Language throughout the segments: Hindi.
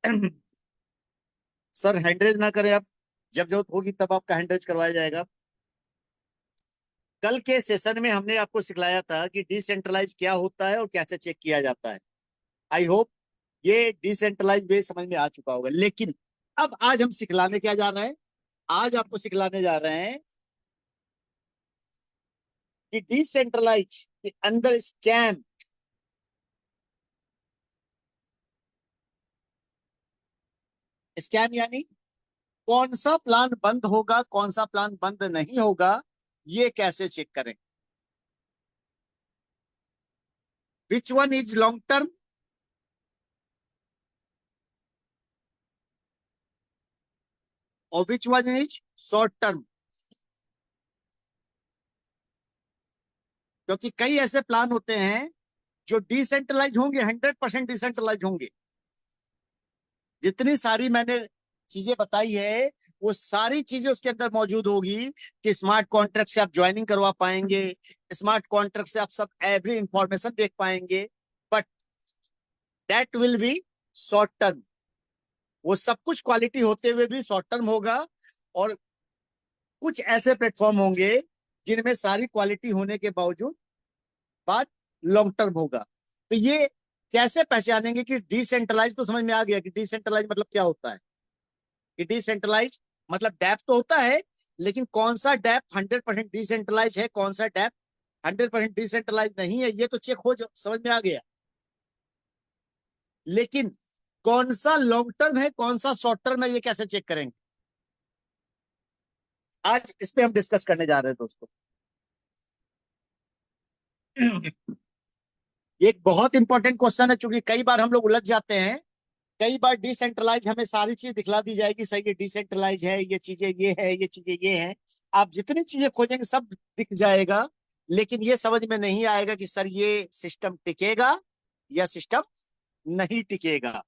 सर हैंडरेज ना करें आप। जब जरूरत होगी तब आपका हैंडरेज करवाया जाएगा। कल के सेशन में हमने आपको सिखलाया था कि डिसेंट्रलाइज क्या होता है और कैसे चेक किया जाता है। आई होप ये डिसेंट्रलाइज बेस समझ में आ चुका होगा। लेकिन अब आज हम सिखलाने क्या जा रहे हैं? आज आपको सिखलाने जा रहे हैं कि डिसेंट्रलाइज के अंदर स्कैम। स्कैम यानी कौन सा प्लान बंद होगा, कौन सा प्लान बंद नहीं होगा, ये कैसे चेक करें। Which one is long term और which one is short term. क्योंकि कई ऐसे प्लान होते हैं जो डिसेंट्रलाइज होंगे, 100% डिसेंट्रलाइज होंगे। जितनी सारी मैंने चीजें बताई है वो सारी चीजें उसके अंदर मौजूद होगी कि स्मार्ट कॉन्ट्रैक्ट से आप ज्वाइनिंग करवा पाएंगे, स्मार्ट कॉन्ट्रैक्ट से आप सब एवरी इंफॉर्मेशन देख पाएंगे। But that will be short term. वो सब कुछ क्वालिटी होते हुए भी शॉर्ट टर्म होगा। और कुछ ऐसे प्लेटफॉर्म होंगे जिनमें सारी क्वालिटी होने के बावजूद बात लॉन्ग टर्म होगा। तो ये कैसे पहचानेंगे कि डिसेंट्रलाइज? तो समझ में आ गया कि डिसेंट्रलाइज मतलब क्या होता है। कि डिसेंट्रलाइज मतलब डैप तो होता है, लेकिन कौन सा डैप 100% डिसेंट्रलाइज है, कौन सा डैप 100% डिसेंट्रलाइज नहीं है, ये तो चेक हो समझ में आ गया। लेकिन कौन सा लॉन्ग टर्म है, कौन सा शॉर्ट टर्म है, ये कैसे चेक करेंगे? आज इस पे हम डिस्कस करने जा रहे हैं दोस्तों। ये एक बहुत इंपॉर्टेंट क्वेश्चन है, चूंकि कई बार हम लोग उलझ जाते हैं। कई बार डिसेंट्रलाइज हमें सारी चीज दिखला दी जाएगी, सही है डिसेंट्रलाइज है, ये चीजें ये है, ये चीजें ये है। आप जितनी चीजें खोजेंगे सब दिख जाएगा। लेकिन ये समझ में नहीं आएगा कि सर ये सिस्टम टिकेगा या सिस्टम नहीं टिकेगा।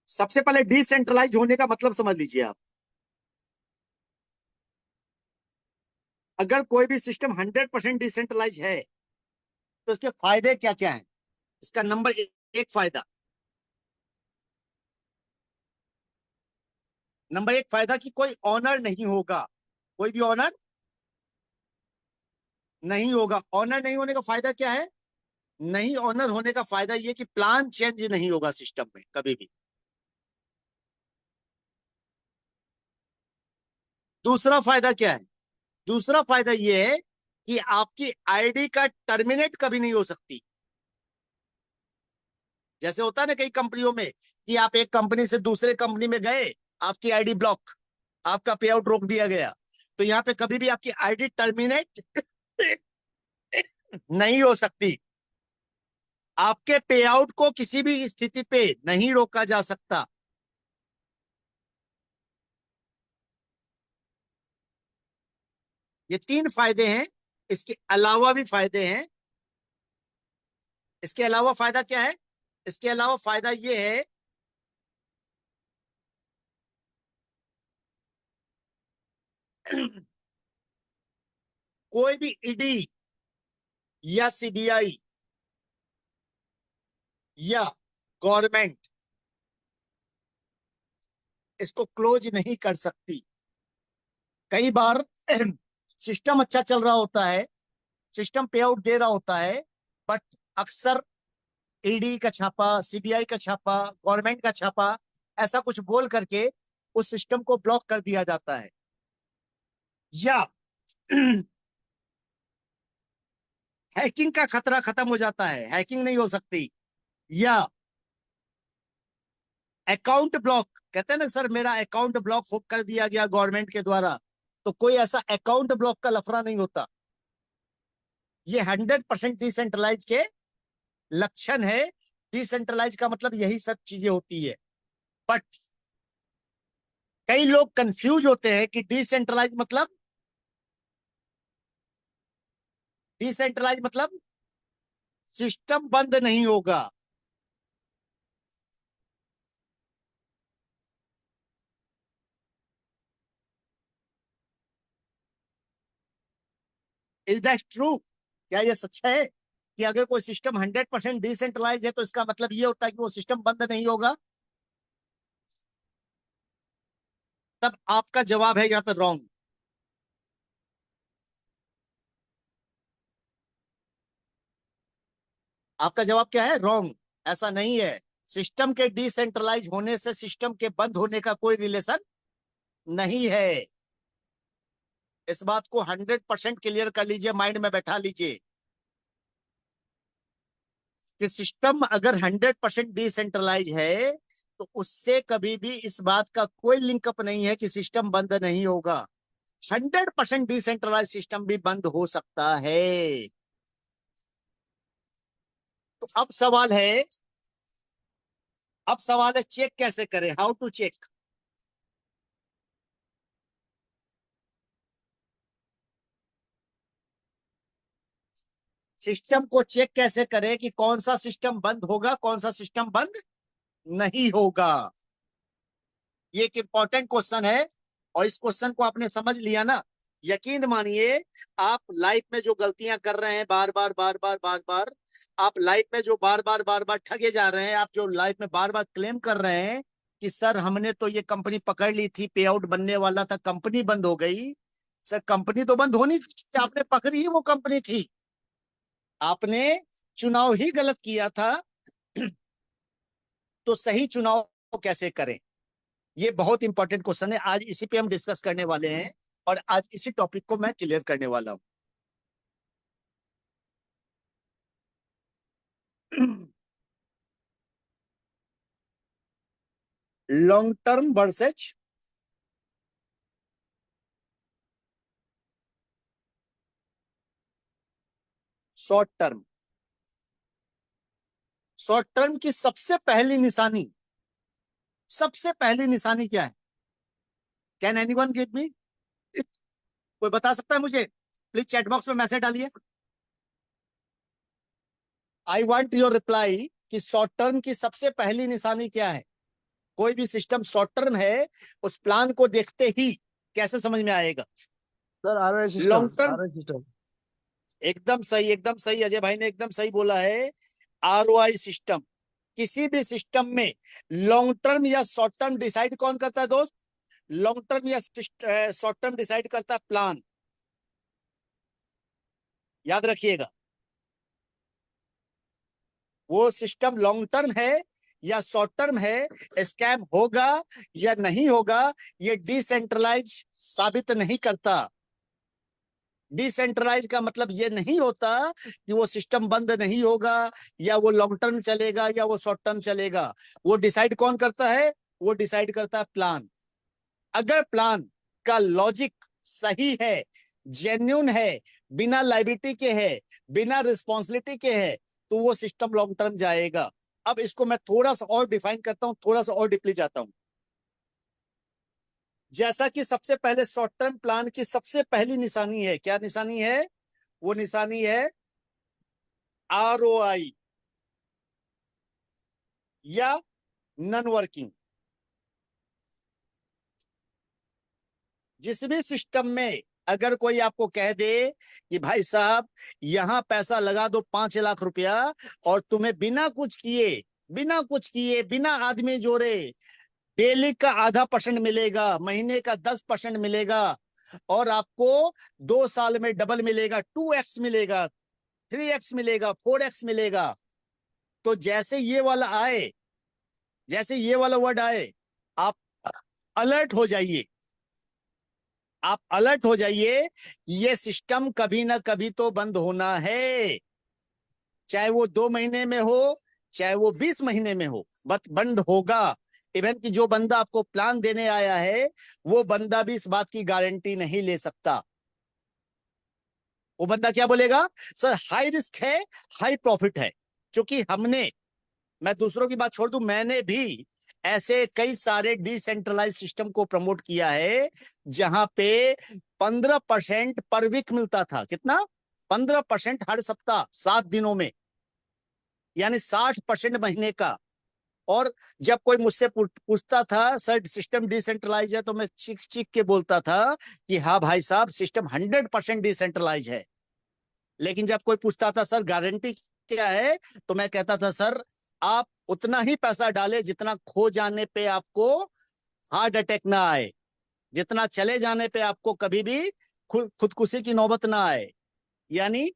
सबसे पहले डिसेंट्रलाइज होने का मतलब समझ लीजिए आप। अगर कोई भी सिस्टम 100% डिसेंट्रलाइज है तो इसके फायदे क्या क्या है? इसका नंबर एक फायदा, नंबर एक फायदा कि कोई ऑनर नहीं होगा। कोई भी ऑनर नहीं होगा। ऑनर नहीं होने का फायदा क्या है? नहीं ऑनर होने का फायदा ये कि प्लान चेंज नहीं होगा सिस्टम में कभी भी। दूसरा फायदा क्या है? दूसरा फायदा ये है कि आपकी आईडी का टर्मिनेट कभी नहीं हो सकती। जैसे होता है ना कई कंपनियों में कि आप एक कंपनी से दूसरे कंपनी में गए, आपकी आईडी ब्लॉक, आपका पे आउट रोक दिया गया। तो यहाँ पे कभी भी आपकी आईडी टर्मिनेट नहीं हो सकती। आपके पे आउट को किसी भी स्थिति पे नहीं रोका जा सकता। ये तीन फायदे हैं। इसके अलावा भी फायदे हैं। इसके अलावा फायदा क्या है? इसके अलावा फायदा ये है कोई भी ईडी या सीबीआई या गवर्नमेंट इसको क्लोज नहीं कर सकती। कई बार सिस्टम अच्छा चल रहा होता है, सिस्टम पे आउट दे रहा होता है, बट अक्सर ईडी का छापा, सीबीआई का छापा, गवर्नमेंट का छापा, ऐसा कुछ बोल करके उस सिस्टम को ब्लॉक कर दिया जाता है। या हैकिंग का खतरा खत्म हो जाता है, हैकिंग नहीं हो सकती। या अकाउंट ब्लॉक, कहते हैं ना सर मेरा अकाउंट ब्लॉक कर दिया गया गवर्नमेंट के द्वारा, तो कोई ऐसा अकाउंट ब्लॉक का लफड़ा नहीं होता। ये 100% डिसेंट्रलाइज के लक्षण है। डिसेंट्रलाइज का मतलब यही सब चीजें होती है। बट कई लोग कंफ्यूज होते हैं कि डिसेंट्रलाइज मतलब सिस्टम बंद नहीं होगा। Is that true? क्या ये सच है कि अगर कोई सिस्टम 100% डिसेंट्रलाइज है तो इसका मतलब ये होता है कि वो सिस्टम बंद नहीं होगा? तब आपका जवाब है यहाँ पे रॉन्ग। आपका जवाब क्या है? रॉन्ग। ऐसा नहीं है। सिस्टम के डिसेंट्रलाइज होने से सिस्टम के बंद होने का कोई रिलेशन नहीं है। इस बात को 100% क्लियर कर लीजिए, माइंड में बैठा लीजिए कि सिस्टम अगर 100% डिसेंट्रलाइज है तो उससे कभी भी इस बात का कोई लिंकअप नहीं है कि सिस्टम बंद नहीं होगा। 100% डिसेंट्रलाइज सिस्टम भी बंद हो सकता है। तो अब सवाल है चेक कैसे करें? How to check? सिस्टम को चेक कैसे करें कि कौन सा सिस्टम बंद होगा, कौन सा सिस्टम बंद नहीं होगा? ये एक इंपॉर्टेंट क्वेश्चन है। और इस क्वेश्चन को आपने समझ लिया ना, यकीन मानिए आप लाइफ में जो गलतियां कर रहे हैं बार बार बार बार बार बार, आप लाइफ में जो बार बार बार बार ठगे जा रहे हैं, आप जो लाइफ में बार बार क्लेम कर रहे हैं कि सर हमने तो ये कंपनी पकड़ ली थी, पे आउट बनने वाला था, कंपनी बंद हो गई। सर कंपनी तो बंद होनी थी, आपने पकड़ी ही वो कंपनी थी। आपने चुनाव ही गलत किया था। तो सही चुनाव कैसे करें? ये बहुत इंपॉर्टेंट क्वेश्चन है। आज इसी पे हम डिस्कस करने वाले हैं और आज इसी टॉपिक को मैं क्लियर करने वाला हूं। Long term versus short term. Short term की सबसे पहली निशानी क्या है? Can anyone give me? कोई बता सकता है मुझे? प्लीज चैट बॉक्स में मैसेज डालिए। आई वांट योर रिप्लाई कि शॉर्ट टर्म की सबसे पहली निशानी क्या है? कोई भी सिस्टम शॉर्ट टर्म है, उस प्लान को देखते ही कैसे समझ में आएगा? Sir ROI long system, term. ROI system. एकदम सही, एकदम सही, अजय भाई ने एकदम सही बोला है। ROI system. किसी भी सिस्टम में लॉन्ग टर्म या शॉर्ट टर्म डिसाइड कौन करता है दोस्त? लॉन्ग टर्म या शॉर्ट टर्म डिसाइड करता है प्लान। याद रखिएगा, वो सिस्टम लॉन्ग टर्म है या शॉर्ट टर्म है, स्कैम होगा या नहीं होगा, ये डिसेंट्रलाइज साबित नहीं करता। डिसेंट्रलाइज का मतलब ये नहीं होता कि वो सिस्टम बंद नहीं होगा या वो लॉन्ग टर्म चलेगा या वो शॉर्ट टर्म चलेगा। वो डिसाइड कौन करता है? वो डिसाइड करता है प्लान। अगर प्लान का लॉजिक सही है, जेन्यून है, बिना लाइबिलिटी के है, बिना रिस्पॉन्सिबिलिटी के है, तो वो सिस्टम लॉन्ग टर्म जाएगा। अब इसको मैं थोड़ा सा और डिफाइन करता हूं, थोड़ा सा और डीपली जाता हूं। जैसा कि सबसे पहले शॉर्ट टर्म प्लान की सबसे पहली निशानी है, क्या निशानी है? वो निशानी है आरओआई या नॉन वर्किंग। जिस भी सिस्टम में अगर कोई आपको कह दे कि भाई साहब यहां पैसा लगा दो 5 लाख रुपया, और तुम्हें बिना आदमी जोड़े डेली का ½ % मिलेगा, महीने का 10% मिलेगा, और आपको 2 साल में डबल मिलेगा, 2x मिलेगा, 3x मिलेगा, 4x मिलेगा। तो जैसे ये वाला वर्ड आए, आप अलर्ट हो जाइए। आप अलर्ट हो जाइए, ये सिस्टम कभी ना कभी तो बंद होना है। चाहे वो 2 महीने में हो, चाहे वो 20 महीने में हो, बट बंद होगा। इवन कि जो बंदा आपको प्लान देने आया है, वो बंदा भी इस बात की गारंटी नहीं ले सकता। वो बंदा क्या बोलेगा? सर हाई रिस्क है, हाई प्रॉफिट है। क्योंकि मैं दूसरों की बात छोड़ दूं, मैंने भी ऐसे कई सारे डिसेंट्रलाइज सिस्टम को प्रमोट किया है जहां पे 15% पर वीक मिलता था। कितना? 15% हर सप्ताह 7 दिनों में, यानी 60% महीने का। और जब कोई मुझसे पूछता था सर सिस्टम डिसेंट्रलाइज है, तो मैं चीख चीख के बोलता था कि हाँ भाई साहब, सिस्टम 100% डिसेंट्रलाइज है। लेकिन जब कोई पूछता था सर गारंटी क्या है, तो मैं कहता था सर आप उतना ही पैसा डालें जितना खो जाने पे आपको हार्ट अटैक ना आए, जितना चले जाने पे आपको कभी भी खुदकुशी की नौबत ना आए। यानी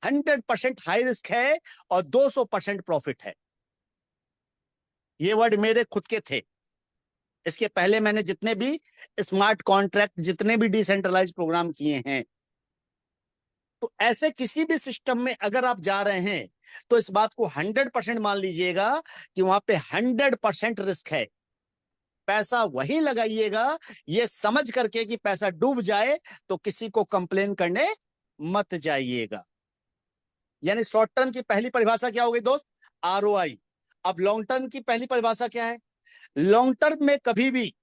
100% हाई रिस्क है और 200% प्रॉफिट है। ये वर्ड मेरे खुद के थे। इसके पहले मैंने जितने भी स्मार्ट कॉन्ट्रैक्ट, जितने भी डिसेंट्रलाइज प्रोग्राम किए हैं, तो ऐसे किसी भी सिस्टम में अगर आप जा रहे हैं तो इस बात को 100% मान लीजिएगा कि वहां पे 100% रिस्क है। पैसा वही लगाइएगा ये समझ करके कि पैसा डूब जाए तो किसी को कंप्लेन करने मत जाइएगा। यानी शॉर्ट टर्म की पहली परिभाषा क्या होगी दोस्त? ROI। अब लॉन्ग टर्म की पहली परिभाषा क्या है? लॉन्ग टर्म में कभी भी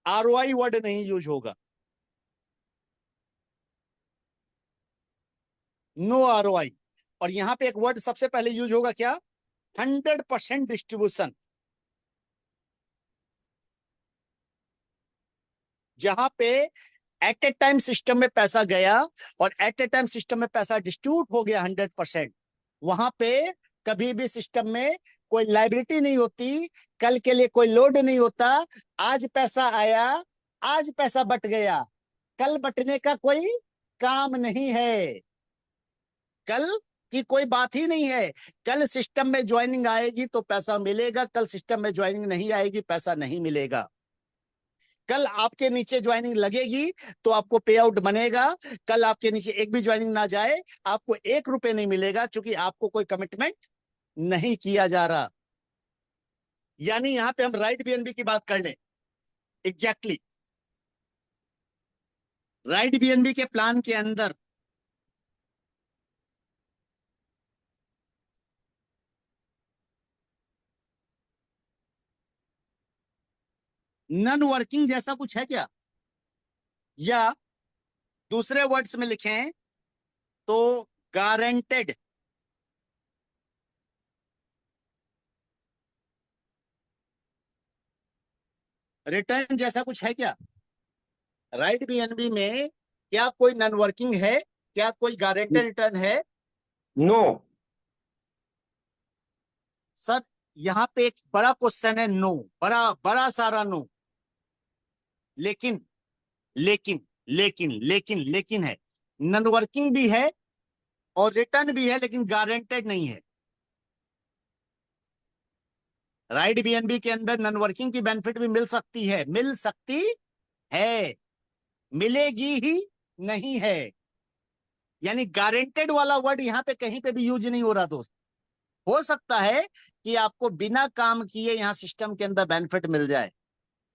ROI वर्ड नहीं यूज होगा, नो ROI। और यहां पे एक वर्ड सबसे पहले यूज होगा क्या? 100% डिस्ट्रीब्यूशन। जहां पे एट ए टाइम सिस्टम में पैसा गया और एट ए टाइम सिस्टम में पैसा डिस्ट्रीब्यूट हो गया 100%, वहां पे कभी भी सिस्टम में कोई लाइबिलिटी नहीं होती, कल के लिए कोई लोड नहीं होता। आज पैसा आया, आज पैसा बट गया, कल बटने का कोई काम नहीं है, कल की कोई बात ही नहीं है। कल सिस्टम में ज्वाइनिंग आएगी तो पैसा मिलेगा, कल सिस्टम में ज्वाइनिंग नहीं आएगी पैसा नहीं मिलेगा। कल आपके नीचे ज्वाइनिंग लगेगी तो आपको पे आउट बनेगा, कल आपके नीचे एक भी ज्वाइनिंग ना जाए आपको 1 रुपए नहीं मिलेगा, क्योंकि आपको कोई कमिटमेंट नहीं किया जा रहा। यानी यहां पे हम राइट बीएनबी की बात कर लें, एग्जैक्टली राइट बीएनबी के प्लान के अंदर नॉन वर्किंग जैसा कुछ है क्या? या दूसरे वर्ड्स में लिखें तो गारंटेड। रिटर्न जैसा कुछ है क्या? राइट बीएनबी में क्या कोई नॉन वर्किंग है? क्या कोई गारंटेड रिटर्न है? नो। सर यहां पे एक बड़ा क्वेश्चन है, नो, बड़ा बड़ा सारा नो। लेकिन लेकिन लेकिन है, नॉन वर्किंग भी है और रिटर्न भी है, लेकिन गारंटेड नहीं है। राइट बीएनबी के अंदर नॉन वर्किंग की बेनिफिट भी मिल सकती है, मिल सकती है, मिलेगी ही नहीं है। यानी गारंटेड वाला वर्ड यहां पे कहीं पे भी यूज नहीं हो रहा दोस्त। हो सकता है कि आपको बिना काम किए यहां सिस्टम के अंदर बेनिफिट मिल जाए,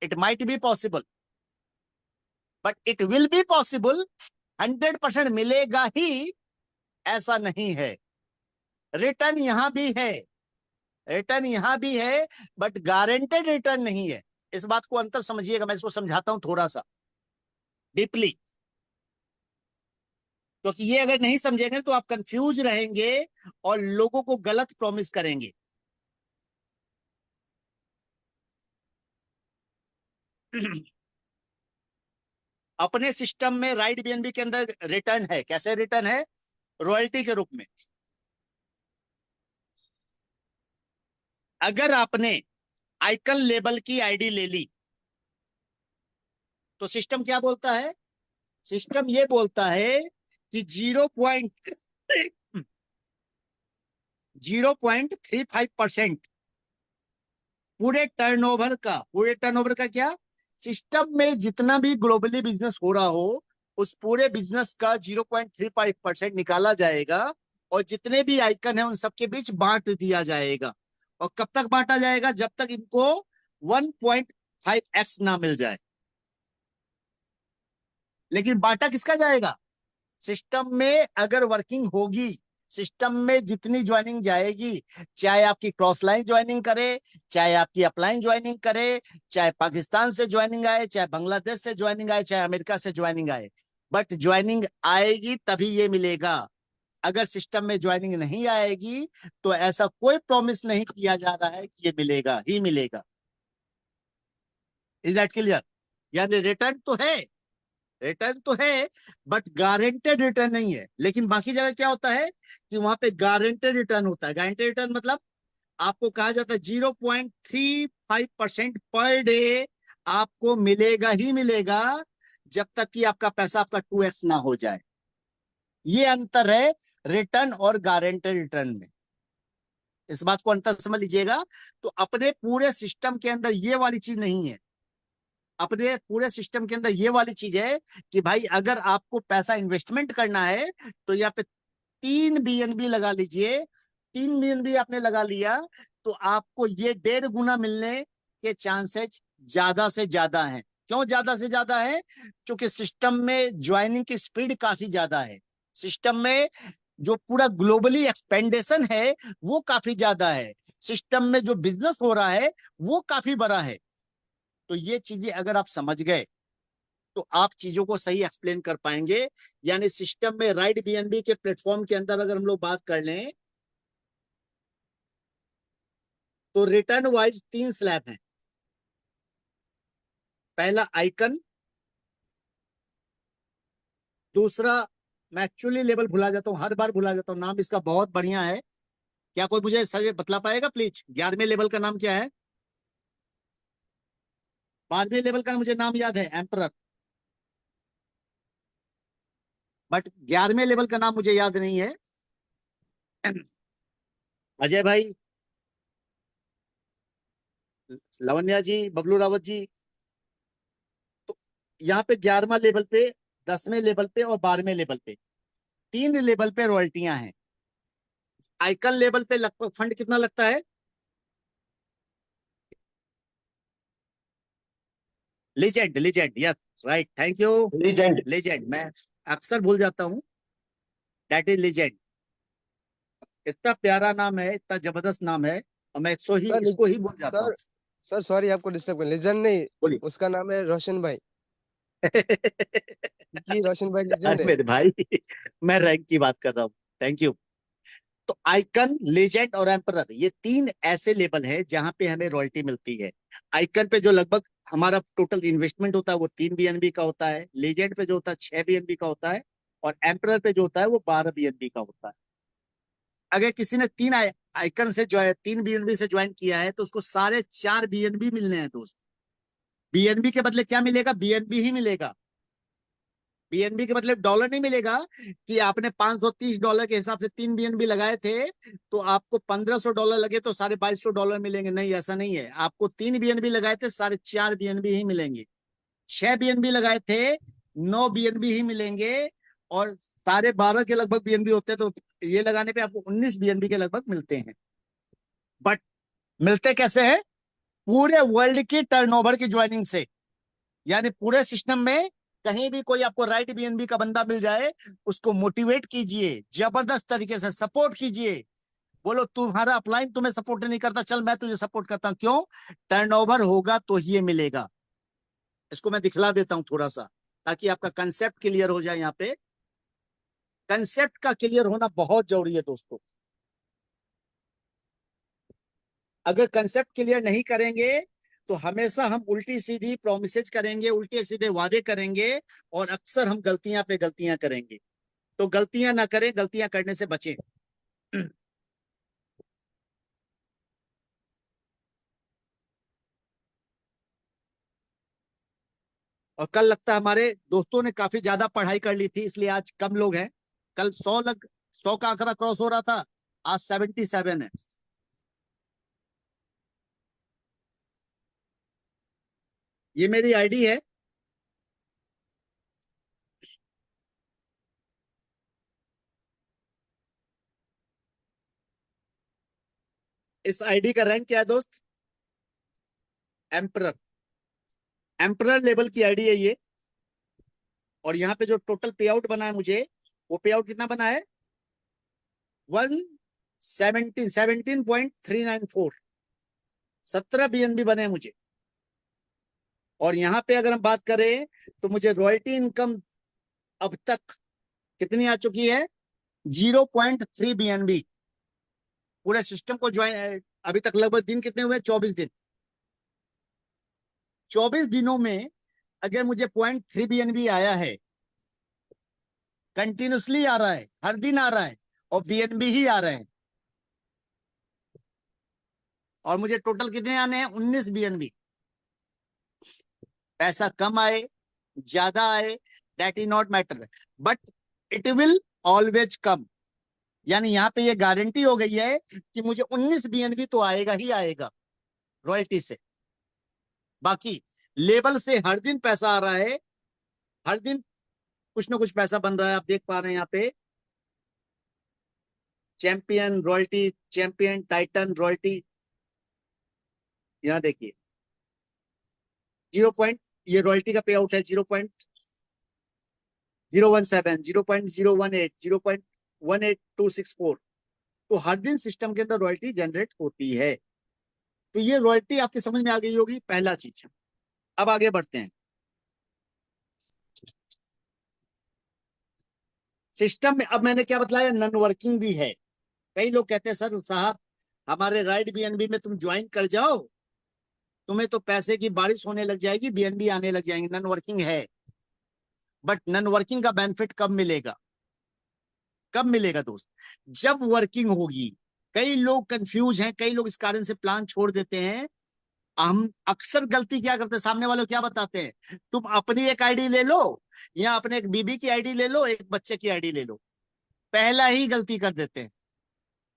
it might be possible, but it will be possible. 100% मिलेगा ही ऐसा नहीं है। रिटर्न यहां भी है, रिटर्न यहां भी है, बट गारंटेड रिटर्न नहीं है। इस बात को अंतर समझिएगा, मैं इसको समझाता हूं थोड़ा सा डीपली, क्योंकि ये अगर नहीं समझेंगे तो आप कंफ्यूज रहेंगे और लोगों को गलत प्रॉमिस करेंगे। अपने सिस्टम में राइट बीएनबी के अंदर रिटर्न है, कैसे रिटर्न है? रॉयल्टी के रूप में। अगर आपने आइकन लेबल की आईडी ले ली तो सिस्टम क्या बोलता है? सिस्टम ये बोलता है कि 0.35% पूरे टर्नओवर का क्या? सिस्टम में जितना भी ग्लोबली बिजनेस हो रहा हो उस पूरे बिजनेस का 0.35% निकाला जाएगा और जितने भी आइकन है उन सबके बीच बांट दिया जाएगा। और कब तक बांटा जाएगा? जब तक इनको 1.5x ना मिल जाए। लेकिन बांटा किसका जाएगा? सिस्टम में अगर वर्किंग होगी, सिस्टम में जितनी ज्वाइनिंग जाएगी, चाहे आपकी क्रॉस लाइन ज्वाइनिंग करे, चाहे आपकी अपलाइन ज्वाइनिंग करे, चाहे पाकिस्तान से ज्वाइनिंग आए, चाहे बांग्लादेश से ज्वाइनिंग आए, चाहे अमेरिका से ज्वाइनिंग आए, बट ज्वाइनिंग आएगी तभी ये मिलेगा। अगर सिस्टम में ज्वाइनिंग नहीं आएगी तो ऐसा कोई प्रॉमिस नहीं किया जा रहा है कि ये मिलेगा ही मिलेगा। Is that clear? यानी रिटर्न तो है रिटर्न तो है बट गारंटेड रिटर्न नहीं है। लेकिन बाकी जगह क्या होता है कि वहां पे गारंटेड रिटर्न होता है। गारंटेड रिटर्न मतलब आपको कहा जाता है 0.35% पर डे आपको मिलेगा ही मिलेगा, जब तक कि आपका पैसा आपका 2x ना हो जाए। ये अंतर है रिटर्न और गारंटेड रिटर्न में। इस बात को अंतर समझ लीजिएगा। तो अपने पूरे सिस्टम के अंदर ये वाली चीज नहीं है। अपने पूरे सिस्टम के अंदर ये वाली चीज है कि भाई अगर आपको पैसा इन्वेस्टमेंट करना है तो यहाँ पे 3 BNB लगा लीजिए। 3 BNB आपने लगा लिया तो आपको ये 1.5 गुना मिलने के चांसेस ज्यादा से ज्यादा हैं। क्यों ज्यादा से ज्यादा है? क्योंकि सिस्टम में ज्वाइनिंग की स्पीड काफी ज्यादा है। सिस्टम में जो पूरा ग्लोबली एक्सपेंडेशन है वो काफी ज्यादा है। सिस्टम में जो बिजनेस हो रहा है वो काफी बड़ा है। तो ये चीजें अगर आप समझ गए तो आप चीजों को सही एक्सप्लेन कर पाएंगे। यानी सिस्टम में राइट बीएनबी के प्लेटफॉर्म के अंदर अगर हम लोग बात कर लें तो रिटर्न वाइज 3 स्लैब हैं। पहला आइकन, दूसरा मैं एक्चुअली लेवल भुला जाता हूं, हर बार भुला जाता हूं, नाम इसका बहुत बढ़िया है। क्या कोई मुझे सही बतला पाएगा प्लीज? 11वें लेवल का नाम क्या है? 12वें लेवल का मुझे नाम याद है, एम्परर। बट 11वें लेवल का नाम मुझे याद नहीं है। अजय भाई, लवन्या जी, बबलू रावत जी। तो यहाँ पे 11वां लेवल पे, 10वें लेवल पे और 12वें लेवल पे 3 लेवल पे रॉयल्टियां हैं। आइकन लेवल पे लगभग फंड कितना लगता है? Legend, legend, yes right, thank you. Legend. Legend, मैं अक्सर भूल जाता हूँ। That is legend. इतना प्यारा नाम है, इतना जबरदस्त नाम है और मैं सर इसको ही भूल जाता हूँ। सर सर सॉरी आपको डिस्टर्ब कर, लेजेंड नहीं, बोलिए। उसका नाम है रोशन भाई। कि रोशन भाई लेजेंड अरे है। मेरे भाई, मैं रैंक की बात कर रहा हूँ। Thank you. तो आइकन, लेजेंड और एम्परर, ये 3 ऐसे लेवल है जहां पे हमें रॉयल्टी मिलती है। आइकन पे जो लगभग हमारा टोटल इन्वेस्टमेंट होता है वो 3 BNB का होता है। लेजेंड पे जो होता है 6 BNB का होता है। और एम्परर पे जो होता है वो 12 BNB का होता है। अगर किसी ने आइकन से जो है 3 BNB से ज्वाइन किया है तो उसको सारे 4 BNB मिलने हैं दोस्त। बीएनबी के बदले क्या मिलेगा? बीएनबी ही मिलेगा। बीएनबी के मतलब डॉलर नहीं मिलेगा कि आपने $530 के हिसाब से 3 BNB लगाए थे तो आपको $1500 लगे तो $2250 मिलेंगे। नहीं, ऐसा नहीं है। आपको 3 BNB लगाए थे, साढ़े 4 BNB ही मिलेंगे। 6 BNB लगाए थे, 9 BNB ही मिलेंगे। और 12.5 के लगभग बीएनबी होते हैं तो ये लगाने पे आपको 19 BNB के लगभग मिलते हैं। बट मिलते कैसे हैं? पूरे वर्ल्ड की टर्नओवर की ज्वाइनिंग से। यानी पूरे सिस्टम में कहीं भी कोई आपको राइट बीएनबी का बंदा मिल जाए, उसको मोटिवेट कीजिए, जबरदस्त तरीके से सपोर्ट कीजिए। बोलो तुम्हारा अपलाइन तुम्हें सपोर्ट नहीं करता, चल मैं तुझे सपोर्ट करता हूं। क्यों? टर्नओवर होगा तो ये मिलेगा। इसको मैं दिखला देता हूं थोड़ा सा ताकि आपका कंसेप्ट क्लियर हो जाए। यहाँ पे कंसेप्ट का क्लियर होना बहुत जरूरी है दोस्तों। अगर कंसेप्ट क्लियर नहीं करेंगे तो हमेशा हम उल्टी सीधी प्रोमिसेज करेंगे, उल्टे सीधे वादे करेंगे और अक्सर हम गलतियां पे गलतियां करेंगे। तो गलतियां ना करें, गलतियां करने से बचें। और कल लगता है हमारे दोस्तों ने काफी ज्यादा पढ़ाई कर ली थी इसलिए आज कम लोग हैं। कल 100 का आंकड़ा क्रॉस हो रहा था, आज 77 है। ये मेरी आईडी है। इस आईडी का रैंक क्या है दोस्त? एम्परर। एम्परर लेवल की आईडी है ये। और यहाँ पे जो टोटल पे आउट बना है मुझे, वो पे आउट कितना बना है? 17.394। 17 BNB बने हैं मुझे। और यहाँ पे अगर हम बात करें तो मुझे रॉयल्टी इनकम अब तक कितनी आ चुकी है? 0.3 BNB। पूरे सिस्टम को ज्वाइन अभी तक लगभग दिन कितने हुए? 24 दिन। 24 दिनों में अगर मुझे 0.3 बीएनबी आया है, कंटिन्यूसली आ रहा है, हर दिन आ रहा है, और बीएनबी ही आ रहे हैं, और मुझे टोटल कितने आने हैं, 19 बीएनबी। पैसा कम आए ज्यादा आए, that is not matter, but it will always come. यानी यहाँ पे ये गारंटी हो गई है कि मुझे 19 बीएनबी तो आएगा ही आएगा रॉयल्टी से। बाकी लेवल से हर दिन पैसा आ रहा है, हर दिन कुछ ना कुछ पैसा बन रहा है। आप देख पा रहे हैं यहाँ पे champion royalty, champion Titan royalty, यहाँ देखिए 0 पॉइंट, ये रॉयल्टी का पे आउट है 0.017, 0.018, 0.18264। तो हर दिन सिस्टम के अंदर रॉयल्टी जनरेट होती है। तो ये रॉयल्टी आपके समझ में आ गई होगी, पहला चीज। अब आगे बढ़ते हैं। सिस्टम में अब मैंने क्या बताया, नॉन वर्किंग भी है। कई लोग कहते हैं सर साहब हमारे राइट बीएनबी में तुम ज्वाइन कर जाओ, तुम्हें तो पैसे की बारिश होने लग जाएगी, बीएनबी आने लग जाएंगे। नॉन वर्किंग है, बट नॉन वर्किंग का बेनिफिट कब मिलेगा, कब मिलेगा दोस्त, जब वर्किंग होगी। कई लोग कंफ्यूज हैं, कई लोग इस कारण से प्लान छोड़ देते हैं। हम अक्सर गलती क्या करते हैं, सामने वाले को क्या बताते हैं, तुम अपनी एक आईडी ले लो, या अपने एक बीबी की आईडी ले लो, एक बच्चे की आईडी ले लो। पहला ही गलती कर देते हैं।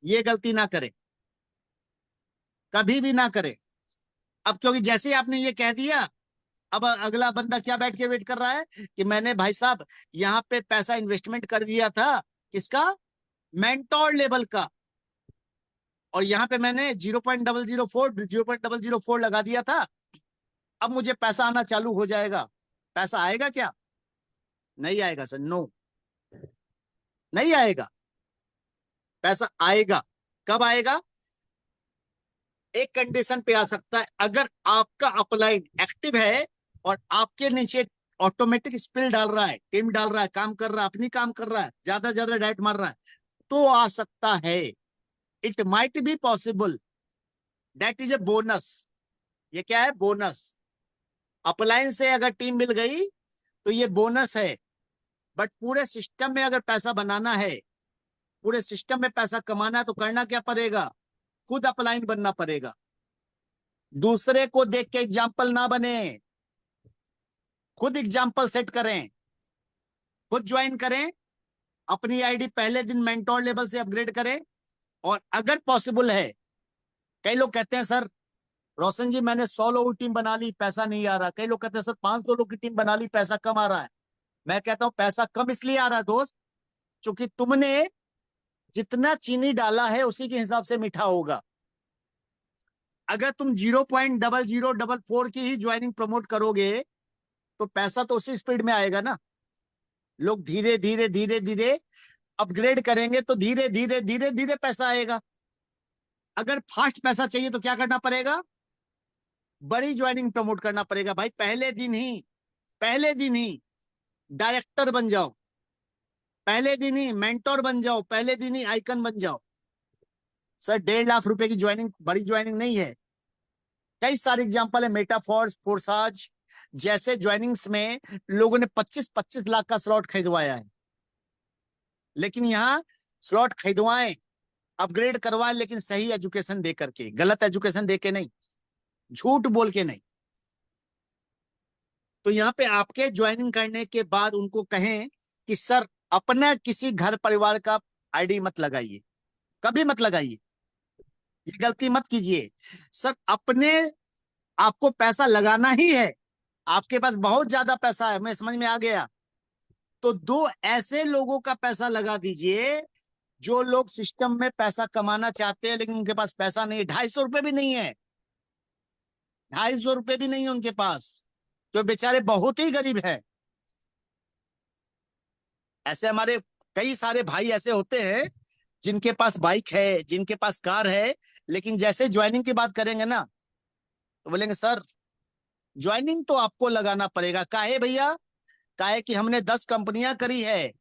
ये गलती ना करें, कभी भी ना करें। अब क्योंकि जैसे ही आपने ये कह दिया, अब अगला बंदा क्या बैठ के वेट कर रहा है कि मैंने भाई साहब यहाँ पे पैसा इन्वेस्टमेंट कर दिया था, किसका, मेंटोर लेवल का, और यहाँ पे मैंने 0.004 लगा दिया था, अब मुझे पैसा आना चालू हो जाएगा। पैसा आएगा क्या, नहीं आएगा सर, नो, नहीं आएगा। पैसा आएगा, कब आएगा, एक कंडीशन पे आ सकता है, अगर आपका अपलाइन एक्टिव है और आपके नीचे ऑटोमेटिक स्पिल डाल रहा है, टीम डाल रहा है, काम कर रहा है, अपनी काम कर रहा है, ज्यादा ज्यादा डाइट मार रहा है, तो आ सकता है। It might be possible, that is a bonus. ये क्या है, बोनस। अपलाइन से अगर टीम मिल गई तो ये बोनस है, बट पूरे सिस्टम में अगर पैसा बनाना है, पूरे सिस्टम में पैसा कमाना है, तो करना क्या पड़ेगा, खुद अपलाइन बनना पड़ेगा। दूसरे को देख के एग्जाम्पल ना बने, खुद एग्जाम्पल सेट करें, खुद ज्वाइन करें, अपनी आईडी पहले दिन मेंटोर लेवल से अपग्रेड करें। और अगर पॉसिबल है, कई लोग कहते हैं सर रोशन जी मैंने 100 लोगों की टीम बना ली, पैसा नहीं आ रहा। कई लोग कहते हैं सर 500 लोगों की टीम बना ली, पैसा कम आ रहा है। मैं कहता हूं पैसा कम इसलिए आ रहा है दोस्त, क्योंकि तुमने जितना चीनी डाला है उसी के हिसाब से मीठा होगा। अगर तुम 0.0044 की ही ज्वाइनिंग प्रमोट करोगे तो पैसा तो उसी स्पीड में आएगा ना। लोग धीरे धीरे धीरे धीरे अपग्रेड करेंगे तो धीरे धीरे धीरे धीरे पैसा आएगा। अगर फास्ट पैसा चाहिए तो क्या करना पड़ेगा, बड़ी ज्वाइनिंग प्रमोट करना पड़ेगा भाई। पहले दिन ही डायरेक्टर बन जाओ, पहले दिन ही मेंटोर बन जाओ, पहले दिन ही आइकन बन जाओ। सर 1.5 लाख रुपए की ज्वाइनिंग बड़ी ज्वाइनिंग नहीं है। कई सारे एग्जांपल है, मेटाफोर्स, फोर्साज जैसे ज्वाइनिंग्स में लोगों ने 25-25 लाख का स्लॉट खरीदवाया है। लेकिन यहाँ स्लॉट खरीदवाएं, अपग्रेड करवाएं, लेकिन सही एजुकेशन दे करके, गलत एजुकेशन दे के नहीं, झूठ बोल के नहीं। तो यहाँ पे आपके ज्वाइनिंग करने के बाद उनको कहें कि सर अपना किसी घर परिवार का आईडी मत लगाइए, कभी मत लगाइए, ये गलती मत कीजिए। सर अपने आपको पैसा लगाना ही है, आपके पास बहुत ज्यादा पैसा है, मैं समझ में आ गया, तो 2 ऐसे लोगों का पैसा लगा दीजिए जो लोग सिस्टम में पैसा कमाना चाहते हैं लेकिन उनके पास पैसा नहीं है। 250 रुपए भी नहीं है, 250 रुपए भी नहीं है उनके पास, जो बेचारे बहुत ही गरीब है। ऐसे हमारे कई सारे भाई ऐसे होते हैं जिनके पास बाइक है, जिनके पास कार है, लेकिन जैसे ज्वाइनिंग की बात करेंगे ना तो बोलेंगे सर ज्वाइनिंग तो आपको लगाना पड़ेगा। काहे भैया, काहे कि हमने 10 कंपनियां करी है,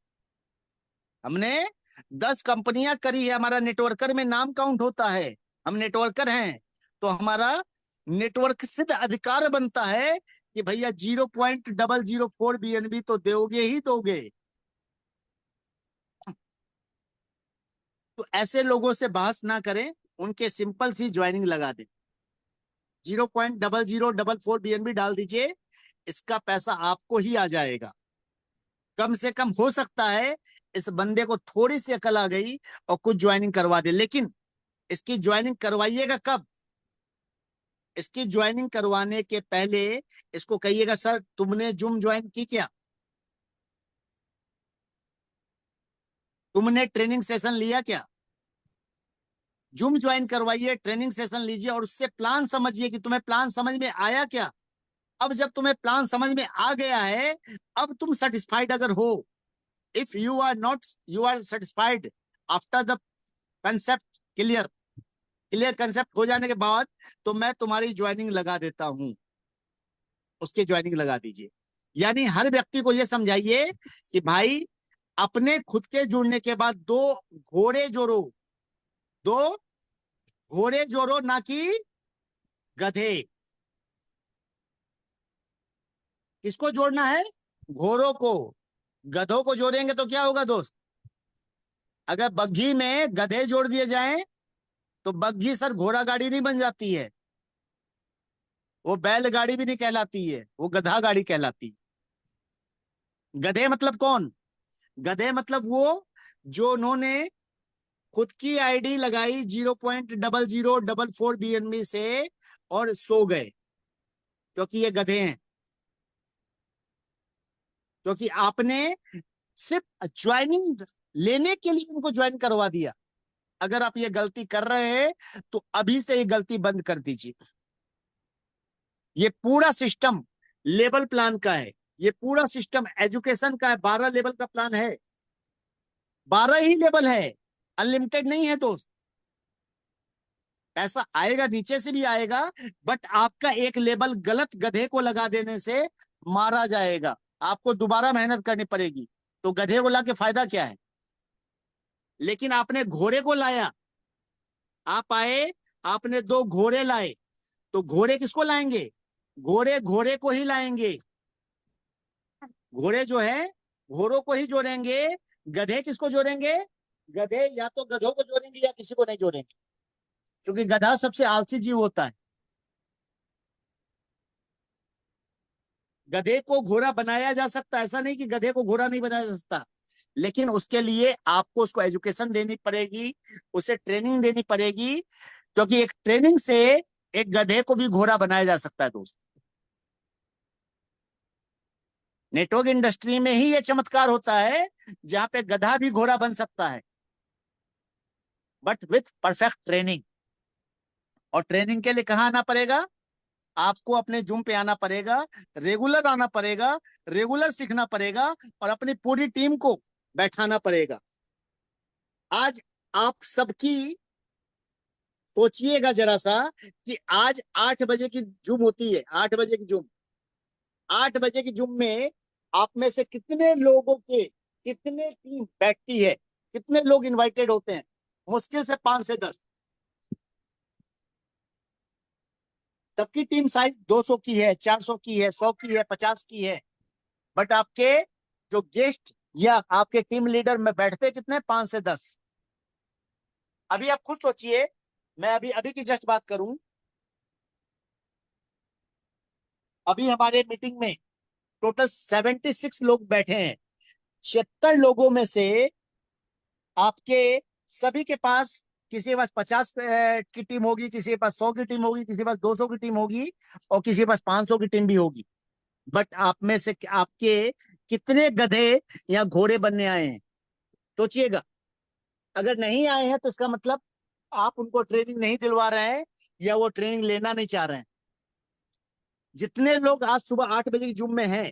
हमने 10 कंपनियां करी है, हमारा नेटवर्कर में नाम काउंट होता है, हम नेटवर्कर हैं, तो हमारा नेटवर्क सिद्ध अधिकार बनता है कि भैया 0.004 BNB तो दोगे ही दोगे। तो ऐसे लोगों से बहस ना करें, उनके सिंपल सी ज्वाइनिंग लगा दें। 0.0004 BNB डाल दीजिए, इसका पैसा आपको ही आ जाएगा। कम से कम हो सकता है इस बंदे को थोड़ी सी अकल आ गई और कुछ ज्वाइनिंग करवा दे, लेकिन इसकी ज्वाइनिंग करवाइएगा कब? इसकी ज्वाइनिंग करवाने के पहले इसको कहिएगा, सर तुमने जूम ज्वाइन की क्या? तुमने ट्रेनिंग सेशन लिया क्या? जूम ज्वाइन करवाइए, ट्रेनिंग सेशन लीजिए और उससे प्लान समझिए कि तुम्हें प्लान समझ में आया क्या। अब जब तुम्हें प्लान समझ में आ गया है, अब तुम सेटिस्फाइड अगर हो, if you are not, you are satisfied after the concept clear, clear concept हो जाने के बाद, तो मैं तुम्हारी ज्वाइनिंग लगा देता हूं, उसकी ज्वाइनिंग लगा दीजिए। यानी हर व्यक्ति को यह समझाइए कि भाई अपने खुद के जुड़ने के बाद दो घोड़े जोड़ो, दो घोड़े जोड़ो, ना कि गधे। किसको जोड़ना है? घोड़ों को। गधों को जोड़ेंगे तो क्या होगा दोस्त? अगर बग्घी में गधे जोड़ दिए जाएं तो बग्घी सर घोड़ा गाड़ी नहीं बन जाती है, वो बैलगाड़ी भी नहीं कहलाती है, वो गधा गाड़ी कहलाती है। गधे मतलब कौन? गधे मतलब वो जो उन्होंने खुद की आईडी लगाई 0.0004 BNB से और सो गए, क्योंकि ये गधे हैं। क्योंकि आपने सिर्फ ज्वाइनिंग लेने के लिए उनको ज्वाइन करवा दिया। अगर आप ये गलती कर रहे हैं तो अभी से ये गलती बंद कर दीजिए। ये पूरा सिस्टम लेवल प्लान का है, ये पूरा सिस्टम एजुकेशन का है। 12 लेवल का प्लान है, 12 ही लेवल है, अनलिमिटेड नहीं है दोस्त। ऐसा आएगा, नीचे से भी आएगा, बट आपका एक लेवल गलत गधे को लगा देने से मारा जाएगा, आपको दोबारा मेहनत करनी पड़ेगी। तो गधे को लाके फायदा क्या है? लेकिन आपने घोड़े को लाया, आप आए, आपने दो घोड़े लाए, तो घोड़े किसको लाएंगे? घोड़े घोड़े को ही लाएंगे। घोड़े जो है घोड़ों को ही जोड़ेंगे, गधे किसको जोड़ेंगे? गधे या तो गधों को जोड़ेंगे या किसी को नहीं जोड़ेंगे, क्योंकि गधा सबसे आलसी जीव होता है। गधे को घोड़ा बनाया जा सकता है, ऐसा नहीं कि गधे को घोड़ा नहीं बनाया जा सकता, लेकिन उसके लिए आपको उसको एजुकेशन देनी पड़ेगी, उसे ट्रेनिंग देनी पड़ेगी, क्योंकि एक ट्रेनिंग से एक गधे को भी घोड़ा बनाया जा सकता है दोस्त। नेटवर्क इंडस्ट्री में ही यह चमत्कार होता है जहां पे गधा भी घोड़ा बन सकता है, बट विथ परफेक्ट ट्रेनिंग। और ट्रेनिंग के लिए कहां आना पड़ेगा? आपको अपने जूम पे आना पड़ेगा, रेगुलर आना पड़ेगा, रेगुलर सीखना पड़ेगा और अपनी पूरी टीम को बैठाना पड़ेगा। आज आप सबकी सोचिएगा जरा सा कि आज 8 बजे की जूम होती है, 8 बजे की जूम, 8 बजे की जूम में आप में से कितने लोगों के, कितने टीम बैठती है, कितने लोग इनवाइटेड होते हैं? मुश्किल से 5 से 10। सबकी टीम साइज 200 की है, 400 की है, 100 की है, 50 की है, बट आपके जो गेस्ट या आपके टीम लीडर में बैठते कितने? 5 से 10। अभी आप खुद सोचिए, मैं अभी अभी की जस्ट बात करूं, अभी हमारे मीटिंग में टोटल 76 लोग बैठे हैं। 76 लोगों में से आपके सभी के पास, किसी के पास 50 की टीम होगी, किसी के पास 100 की टीम होगी, किसी के पास 200 की टीम होगी और किसी के पास 500 की टीम भी होगी। बट आप में से आपके कितने गधे या घोड़े बनने आए हैं? सोचिएगा। अगर नहीं आए हैं तो इसका मतलब आप उनको ट्रेनिंग नहीं दिलवा रहे हैं या वो ट्रेनिंग लेना नहीं चाह रहे हैं। जितने लोग आज सुबह 8 बजे की जूम में हैं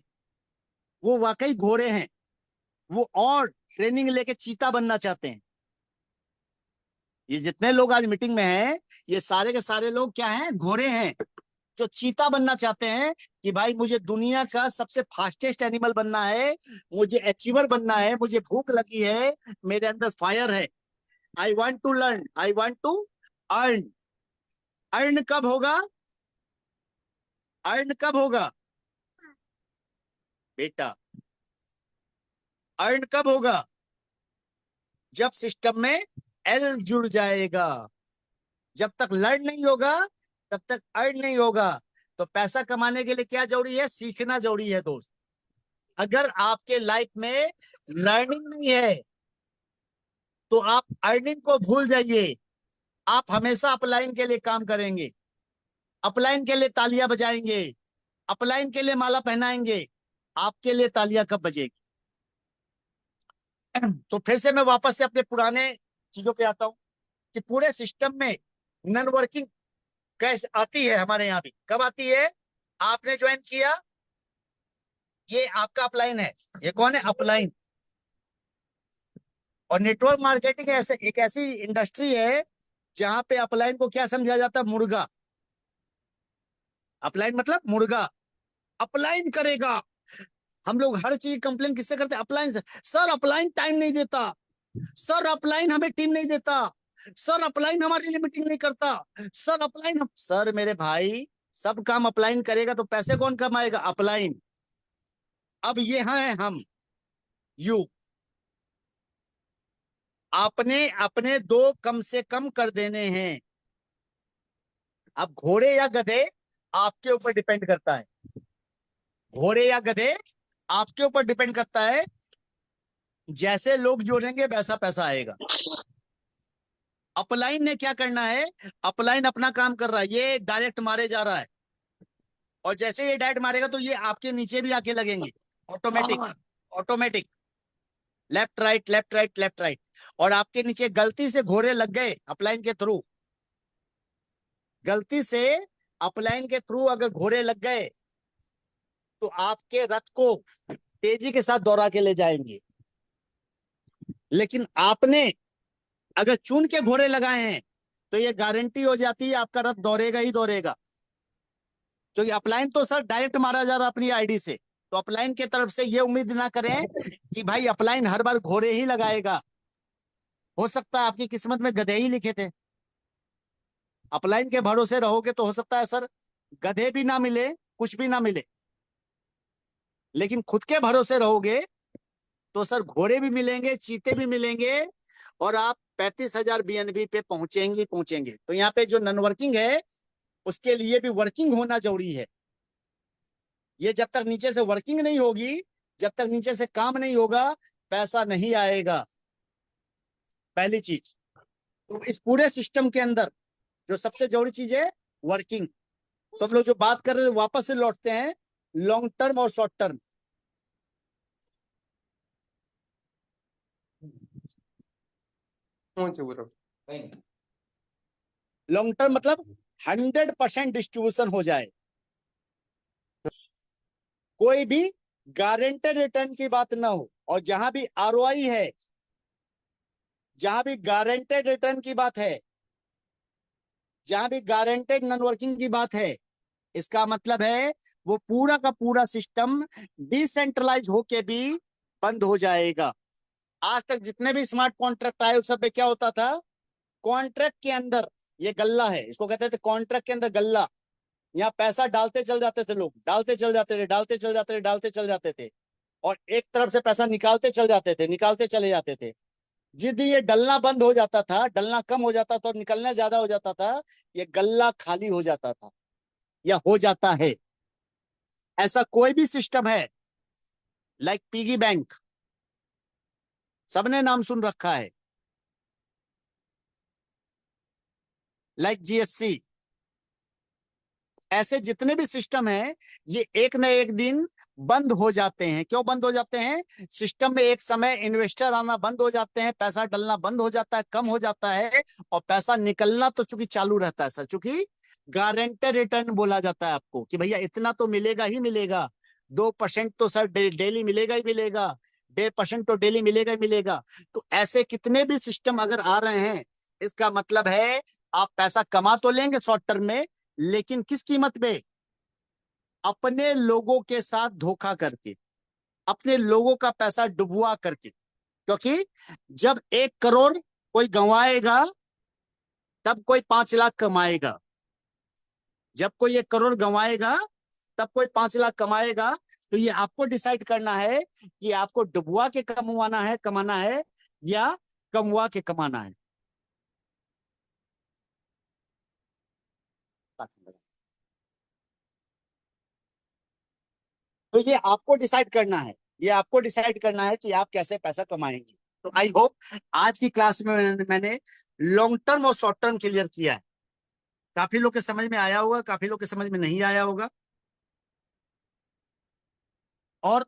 वो वाकई घोड़े हैं, वो और ट्रेनिंग लेके चीता बनना चाहते हैं। ये जितने लोग आज मीटिंग में हैं, ये सारे के सारे लोग क्या हैं? घोड़े हैं, जो चीता बनना चाहते हैं कि भाई मुझे दुनिया का सबसे फास्टेस्ट एनिमल बनना है, मुझे अचीवर बनना है, मुझे भूख लगी है, मेरे अंदर फायर है। I want to learn, I want to earn. Earn कब होगा? अर्न कब होगा? बेटा अर्न कब होगा? जब सिस्टम में एल जुड़ जाएगा। जब तक लर्न नहीं होगा तब तक अर्न नहीं होगा। तो पैसा कमाने के लिए क्या जरूरी है? सीखना जरूरी है दोस्त। अगर आपके लाइफ में लर्निंग नहीं है तो आप अर्निंग को भूल जाइए। आप हमेशा अपलाइन के लिए काम करेंगे, अपलाइन के लिए तालियां बजाएंगे, अपलाइन के लिए माला पहनाएंगे। आपके लिए तालियां कब बजेगी? तो फिर से मैं वापस से अपने पुराने चीजों पे आता हूं कि पूरे सिस्टम में नन वर्किंग कैसे आती है हमारे यहाँ भी। कब आती है? आपने ज्वाइन किया, ये आपका अपलाइन है। ये कौन है? अपलाइन। और नेटवर्क मार्केटिंग ऐसे एक ऐसी इंडस्ट्री है जहां पे अपलाइन को क्या समझा जाता है? मुर्गा। अपलाइन मतलब मुर्गा। अपलाइन करेगा। हम लोग हर चीज कंप्लेन किससे करते हैं? अपलाइन से। सर अपलाइन टाइम नहीं देता, सर अपलाइन हमें टीम नहीं देता, सर अपलाइन हमारी लिए मीटिंग नहीं करता, सर अपलाइन सर मेरे भाई सब काम अपलाइन करेगा तो पैसे कौन कमाएगा? अपलाइन। अब ये हैं हम, यू। आपने अपने दो कम से कम कर देने हैं। अब घोड़े या गधे आपके ऊपर डिपेंड करता है। घोड़े या गधे आपके ऊपर डिपेंड करता है। जैसे लोग जोड़ेंगे वैसा पैसा आएगा। अपलाइन ने क्या करना है? अपलाइन अपना काम कर रहा है, ये डायरेक्ट मारे जा रहा है। और जैसे ये डायरेक्ट मारेगा तो ये आपके नीचे भी आके लगेंगे। Automatic, automatic. Left right, left right, left right. और आपके नीचे गलती से घोड़े लग गए अपलाइन के थ्रू, गलती से अपलाइन के थ्रू अगर घोड़े लग गए तो आपके रथ को तेजी के साथ दौड़ा के ले जाएंगे। लेकिन आपने अगर चुन के घोड़े लगाए हैं तो ये गारंटी हो जाती है आपका रथ दौड़ेगा ही दौड़ेगा। क्योंकि अपलाइन तो सर डायरेक्ट मारा जा रहा है अपनी आईडी से। तो अपलाइन की तरफ से ये उम्मीद ना करें कि भाई अपलाइन हर बार घोड़े ही लगाएगा। हो सकता है आपकी किस्मत में गधे ही लिखे थे। अपलाइन के भरोसे रहोगे तो हो सकता है सर गधे भी ना मिले, कुछ भी ना मिले। लेकिन खुद के भरोसे रहोगे तो सर घोड़े भी मिलेंगे, चीते भी मिलेंगे, और आप 35,000 बीएनबी पे पहुंचेंगे पहुंचेंगे। तो यहाँ पे जो नन वर्किंग है उसके लिए भी वर्किंग होना जरूरी है। ये जब तक नीचे से वर्किंग नहीं होगी, जब तक नीचे से काम नहीं होगा, पैसा नहीं आएगा। पहली चीज। तो इस पूरे सिस्टम के अंदर जो सबसे जरूरी चीज है वर्किंग। तो हम लोग जो बात कर रहे हैं वापस से लौटते हैं लॉन्ग टर्म और शॉर्ट टर्म। लॉन्ग टर्म मतलब 100% डिस्ट्रीब्यूशन हो जाए। कोई भी गारंटेड रिटर्न की बात ना हो। और जहां भी आरओआई है, जहां भी गारंटेड रिटर्न की बात है, जहां भी गारंटेड नॉन वर्किंग की बात है, इसका मतलब है वो पूरा का पूरा सिस्टम डिसेंट्रलाइज होके भी बंद हो जाएगा। आज तक जितने भी स्मार्ट कॉन्ट्रैक्ट आए उस सब में क्या होता था? कॉन्ट्रैक्ट के अंदर ये गल्ला है, इसको कहते थे कॉन्ट्रैक्ट के अंदर गल्ला। यहाँ पैसा डालते चल जाते थे लोग, डालते चल जाते थे, डालते चल जाते थे, डालते चल जाते थे। और एक तरफ से पैसा निकालते चल जाते थे, निकालते चले जाते थे। जिस दिन ये डलना बंद हो जाता था, डलना कम हो जाता था और निकलना ज्यादा हो जाता था, ये गल्ला खाली हो जाता था या हो जाता है। ऐसा कोई भी सिस्टम है लाइक पिगी बैंक, सबने नाम सुन रखा है, लाइक जीएससी, ऐसे जितने भी सिस्टम हैं ये एक न एक दिन बंद हो जाते हैं। क्यों बंद हो जाते हैं? सिस्टम में एक समय इन्वेस्टर आना बंद हो जाते हैं, पैसा डलना बंद हो जाता है, कम हो जाता है, और पैसा निकलना तो चूंकि चालू रहता है सर। चूंकि गारंटेड रिटर्न बोला जाता है आपको कि भैया इतना तो मिलेगा ही मिलेगा, 2% तो सर डेली मिलेगा ही मिलेगा, 1.5% तो डेली मिलेगा ही मिलेगा। तो ऐसे कितने भी सिस्टम अगर आ रहे हैं, इसका मतलब है आप पैसा कमा तो लेंगे शॉर्ट टर्म में, लेकिन किस कीमत पे? अपने लोगों के साथ धोखा करके, अपने लोगों का पैसा डुबवा करके। क्योंकि जब 1 करोड़ कोई गंवाएगा तब कोई 5 लाख कमाएगा। जब कोई 1 करोड़ गंवाएगा तब कोई 5 लाख कमाएगा। तो ये आपको डिसाइड करना है कि आपको डुबवा के कमाना है या कमवा के कमाना है। तो ये आपको डिसाइड करना है, ये आपको डिसाइड करना है कि आप कैसे पैसा कमाएंगे। तो आई होप आज की क्लास में मैंने लॉन्ग टर्म और शॉर्ट टर्म क्लियर किया है। काफी लोग के समझ में आया होगा, काफी लोग के समझ में नहीं आया होगा। और